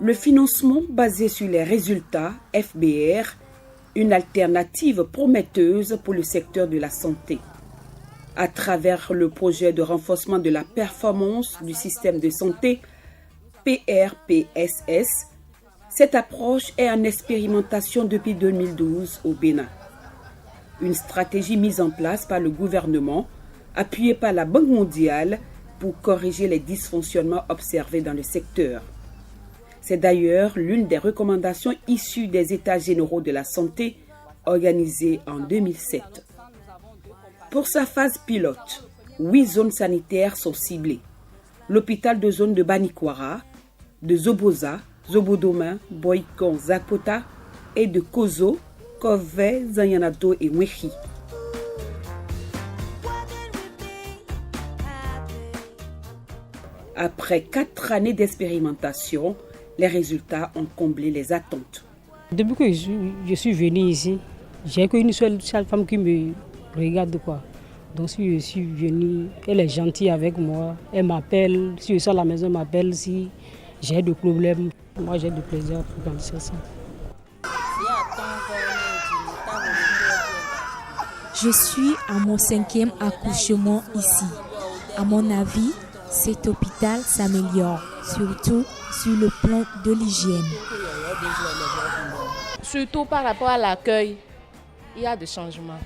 Le financement basé sur les résultats, FBR, une alternative prometteuse pour le secteur de la santé. À travers le projet de renforcement de la performance du système de santé, PRPSS, cette approche est en expérimentation depuis 2012 au Bénin. Une stratégie mise en place par le gouvernement, appuyée par la Banque mondiale pour corriger les dysfonctionnements observés dans le secteur. C'est d'ailleurs l'une des recommandations issues des États généraux de la santé organisés en 2007. Pour sa phase pilote, 8 zones sanitaires sont ciblées. L'hôpital de zone de Banikwara, de Zoboza, Zobodoma, Boikon, Zapota et de Kozo, Kove, Zanyanato et Mwechi. Après 4 années d'expérimentation, les résultats ont comblé les attentes. Depuis que je suis venue ici, j'ai qu'une seule femme qui me regarde, quoi. Donc si je suis venue, elle est gentille avec moi, elle m'appelle, si je suis à la maison, elle m'appelle si j'ai des problèmes. Moi j'ai du plaisir pour penser ça. Je suis à mon 5e accouchement ici. À mon avis, cet hôpital s'améliore, surtout sur le plan de l'hygiène. Surtout par rapport à l'accueil, il y a des changements.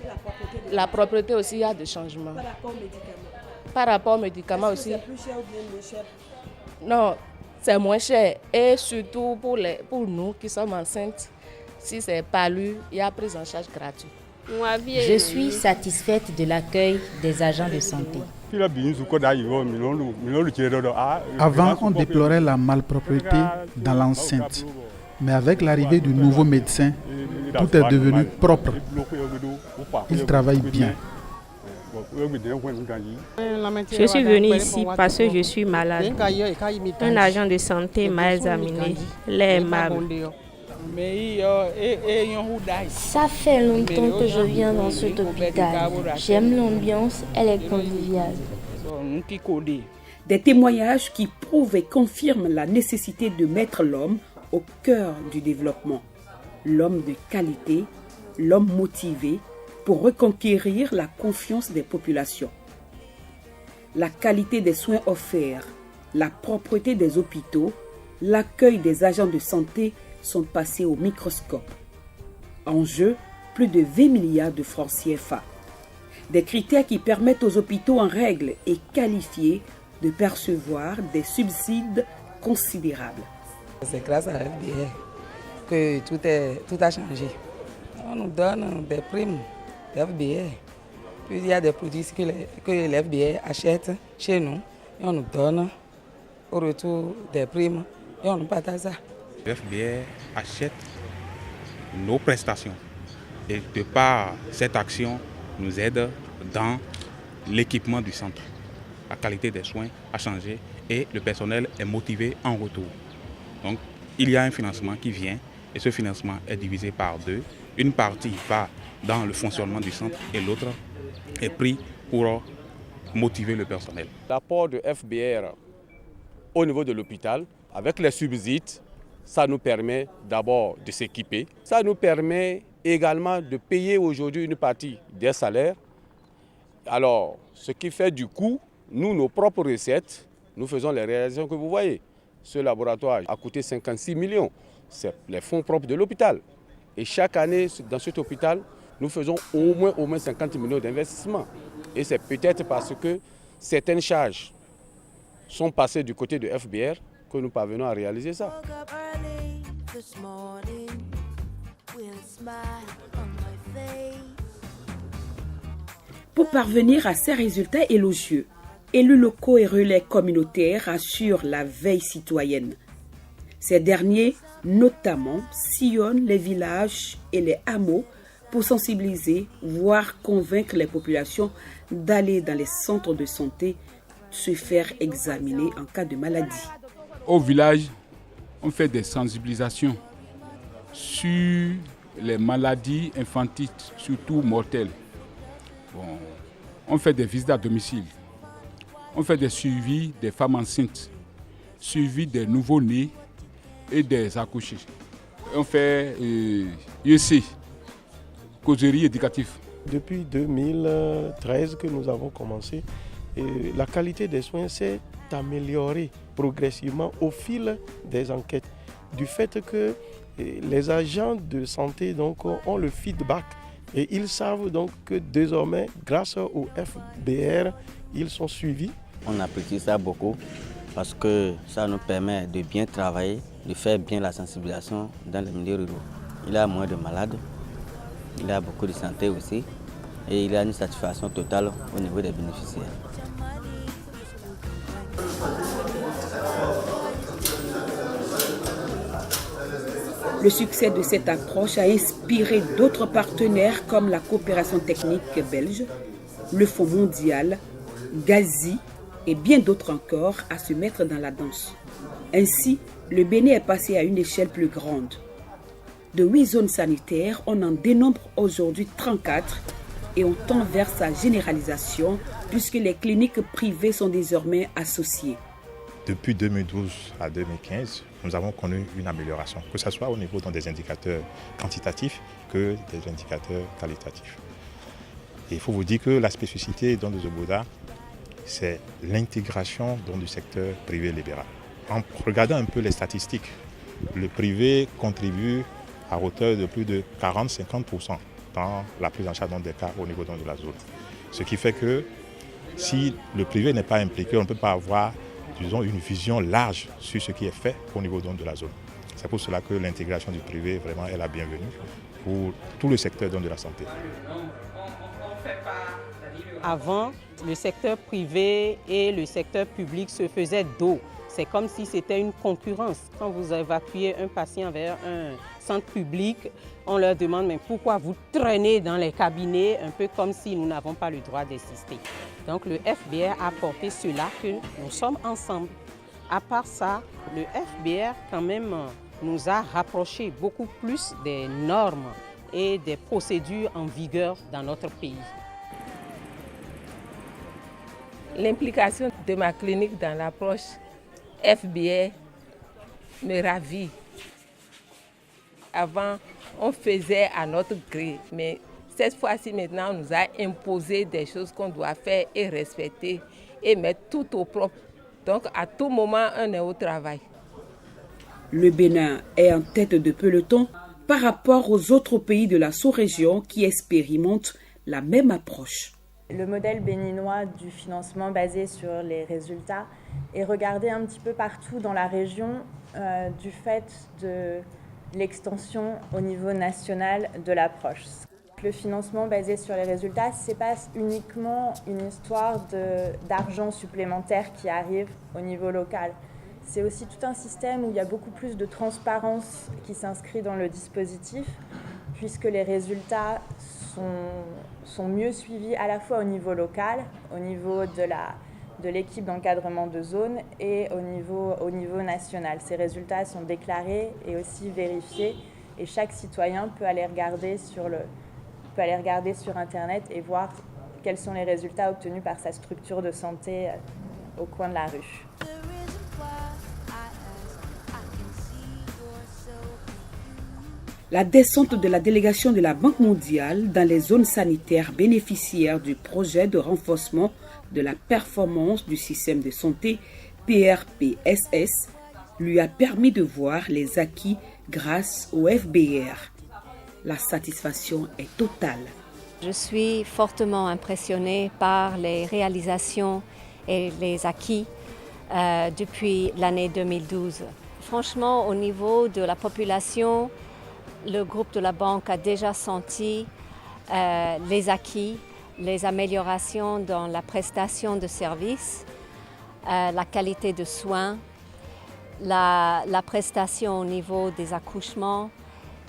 La propreté aussi, il y a des changements. Par rapport aux médicaments aussi. C'est plus cher ou bien moins cher? Non, c'est moins cher. Et surtout pour nous qui sommes enceintes, si c'est palu, il y a prise en charge gratuite. Je suis satisfaite de l'accueil des agents de santé. Avant, on déplorait la malpropreté dans l'enceinte. Mais avec l'arrivée du nouveau médecin, tout est devenu propre. Il travaille bien. Je suis venue ici parce que je suis malade. Un agent de santé m'a examiné, l'air aimable. Ça fait longtemps que je viens dans cet hôpital. J'aime l'ambiance, elle est conviviale. Des témoignages qui prouvent et confirment la nécessité de mettre l'homme au cœur du développement. L'homme de qualité, l'homme motivé pour reconquérir la confiance des populations. La qualité des soins offerts, la propreté des hôpitaux, l'accueil des agents de santé sont passés au microscope. En jeu, plus de 20 milliards de francs CFA. Des critères qui permettent aux hôpitaux en règle et qualifiés de percevoir des subsides considérables. C'est grâce à l'FBR que tout a changé. On nous donne des primes d'FBR. Puis il y a des produits que l'FBR achète chez nous et on nous donne au retour des primes et on nous partage ça. L'FBR achète nos prestations et de par cette action nous aide dans l'équipement du centre. La qualité des soins a changé et le personnel est motivé en retour. Donc il y a un financement qui vient et ce financement est divisé par 2. Une partie va dans le fonctionnement du centre et l'autre est pris pour motiver le personnel. L'apport de FBR au niveau de l'hôpital avec les subsides, ça nous permet d'abord de s'équiper. Ça nous permet également de payer aujourd'hui une partie des salaires. Alors, ce qui fait du coup, nous, nos propres recettes, nous faisons les réalisations que vous voyez. Ce laboratoire a coûté 56 millions. C'est les fonds propres de l'hôpital. Et chaque année, dans cet hôpital, nous faisons au moins 50 millions d'investissements. Et c'est peut-être parce que certaines charges sont passées du côté de FBR que nous parvenons à réaliser ça. Pour parvenir à ces résultats élogieux, élus locaux et relais communautaires assurent la veille citoyenne. Ces derniers, notamment, sillonnent les villages et les hameaux pour sensibiliser, voire convaincre les populations d'aller dans les centres de santé se faire examiner en cas de maladie. Au village, on fait des sensibilisations sur les maladies infantiles, surtout mortelles. On fait des visites à domicile. On fait des suivis des femmes enceintes. suivi des nouveaux-nés et des accouchés. On fait IEC, causerie éducative. Depuis 2013 que nous avons commencé, la qualité des soins s'est améliorée progressivement au fil des enquêtes. Du fait que les agents de santé donc, ont le feedback et ils savent donc que désormais, grâce au FBR, ils sont suivis. On apprécie ça beaucoup parce que ça nous permet de bien travailler, de faire bien la sensibilisation dans les milieux ruraux. Il y a moins de malades, il y a beaucoup de santé aussi et il y a une satisfaction totale au niveau des bénéficiaires. Le succès de cette approche a inspiré d'autres partenaires comme la coopération technique belge, le Fonds mondial, Gazi et bien d'autres encore à se mettre dans la danse. Ainsi, le Bénin est passé à une échelle plus grande. De 8 zones sanitaires, on en dénombre aujourd'hui 34 et on tend vers sa généralisation puisque les cliniques privées sont désormais associées. Depuis 2012 à 2015, nous avons connu une amélioration, que ce soit au niveau des indicateurs quantitatifs que des indicateurs qualitatifs. Et il faut vous dire que la spécificité de Zobouda, c'est l'intégration du secteur privé libéral. En regardant un peu les statistiques, le privé contribue à hauteur de plus de 40-50% dans la prise en charge des cas au niveau de la zone. Ce qui fait que si le privé n'est pas impliqué, on ne peut pas avoir une vision large sur ce qui est fait au niveau de la zone. C'est pour cela que l'intégration du privé vraiment est la bienvenue pour tout le secteur de la santé. Avant, le secteur privé et le secteur public se faisaient dos. C'est comme si c'était une concurrence. Quand vous évacuez un patient vers un centre public, on leur demande mais pourquoi vous traînez dans les cabinets, un peu comme si nous n'avons pas le droit d'assister. Donc le FBR a apporté cela que nous sommes ensemble. À part ça, le FBR quand même nous a rapprochés beaucoup plus des normes et des procédures en vigueur dans notre pays. L'implication de ma clinique dans l'approche FBR me ravit. Avant, on faisait à notre gré, mais cette fois-ci, maintenant, on nous a imposé des choses qu'on doit faire et respecter et mettre tout au propre. Donc, à tout moment, on est au travail. Le Bénin est en tête de peloton par rapport aux autres pays de la sous-région qui expérimentent la même approche. Le modèle béninois du financement basé sur les résultats est regardé un petit peu partout dans la région du fait de l'extension au niveau national de l'approche. Le financement basé sur les résultats, ce n'est pas uniquement une histoire d'argent supplémentaire qui arrive au niveau local. C'est aussi tout un système où il y a beaucoup plus de transparence qui s'inscrit dans le dispositif, puisque les résultats sont mieux suivis à la fois au niveau local, au niveau de l'équipe d'encadrement de zone et au niveau national. Ces résultats sont déclarés et aussi vérifiés et chaque citoyen peut aller regarder sur Internet et voir quels sont les résultats obtenus par sa structure de santé au coin de la rue. La descente de la délégation de la Banque mondiale dans les zones sanitaires bénéficiaires du projet de renforcement de la performance du système de santé PRPSS lui a permis de voir les acquis grâce au FBR. La satisfaction est totale. Je suis fortement impressionnée par les réalisations et les acquis depuis l'année 2012. Franchement, au niveau de la population, le groupe de la banque a déjà senti les acquis, les améliorations dans la prestation de services, la qualité de soins, la prestation au niveau des accouchements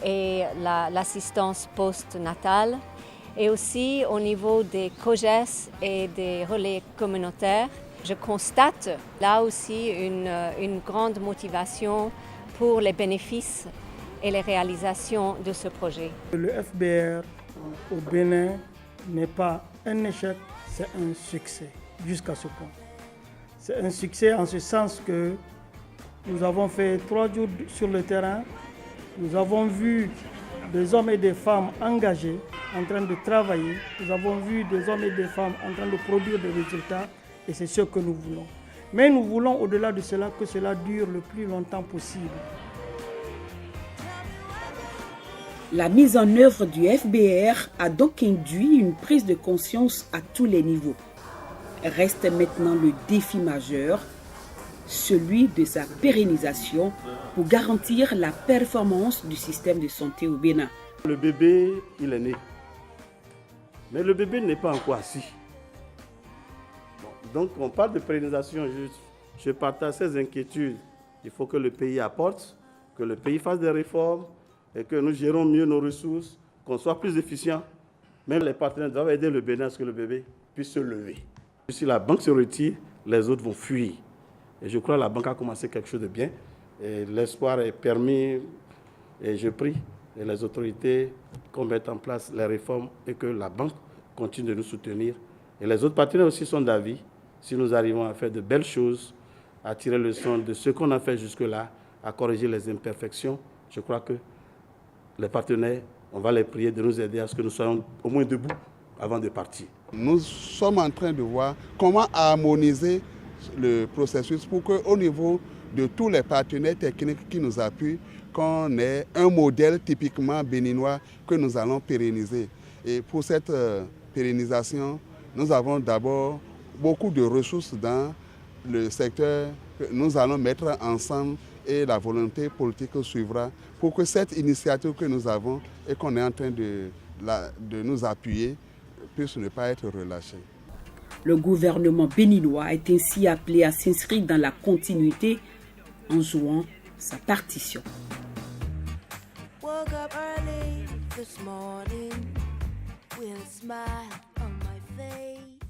et l'assistance post-natale, et aussi au niveau des COGES et des relais communautaires. Je constate là aussi une grande motivation pour les bénéfices et les réalisations de ce projet. Le FBR au Bénin n'est pas un échec, c'est un succès jusqu'à ce point. C'est un succès en ce sens que Nous avons fait 3 jours sur le terrain. Nous avons vu des hommes et des femmes engagés en train de travailler. Nous avons vu des hommes et des femmes en train de produire des résultats et c'est ce que nous voulons. Mais nous voulons au-delà de cela que cela dure le plus longtemps possible. La mise en œuvre du FBR a donc induit une prise de conscience à tous les niveaux. Reste maintenant le défi majeur, celui de sa pérennisation pour garantir la performance du système de santé au Bénin. Le bébé, il est né. Mais le bébé n'est pas encore assis. Bon, donc on parle de pérennisation. Je partage ces inquiétudes. Il faut que le pays apporte, que le pays fasse des réformes et que nous gérons mieux nos ressources, qu'on soit plus efficient. Même les partenaires doivent aider le Bénin à ce que le bébé puisse se lever. Si la banque se retire, les autres vont fuir. Et je crois que la banque a commencé quelque chose de bien. Et l'espoir est permis. Et je prie les autorités qu'on mette en place les réformes et que la banque continue de nous soutenir. Et les autres partenaires aussi sont d'avis. Si nous arrivons à faire de belles choses, à tirer le leçon de ce qu'on a fait jusque-là, à corriger les imperfections, je crois que les partenaires, on va les prier de nous aider à ce que nous soyons au moins debout avant de partir. Nous sommes en train de voir comment harmoniser le processus pour qu'au niveau de tous les partenaires techniques qui nous appuient, qu'on ait un modèle typiquement béninois que nous allons pérenniser. Et pour cette pérennisation, nous avons d'abord beaucoup de ressources dans le secteur que nous allons mettre ensemble et la volonté politique suivra pour que cette initiative que nous avons et qu'on est en train de nous appuyer puisse ne pas être relâchée. Le gouvernement béninois est ainsi appelé à s'inscrire dans la continuité en jouant sa partition. Woke up early this morning with a smile on my face.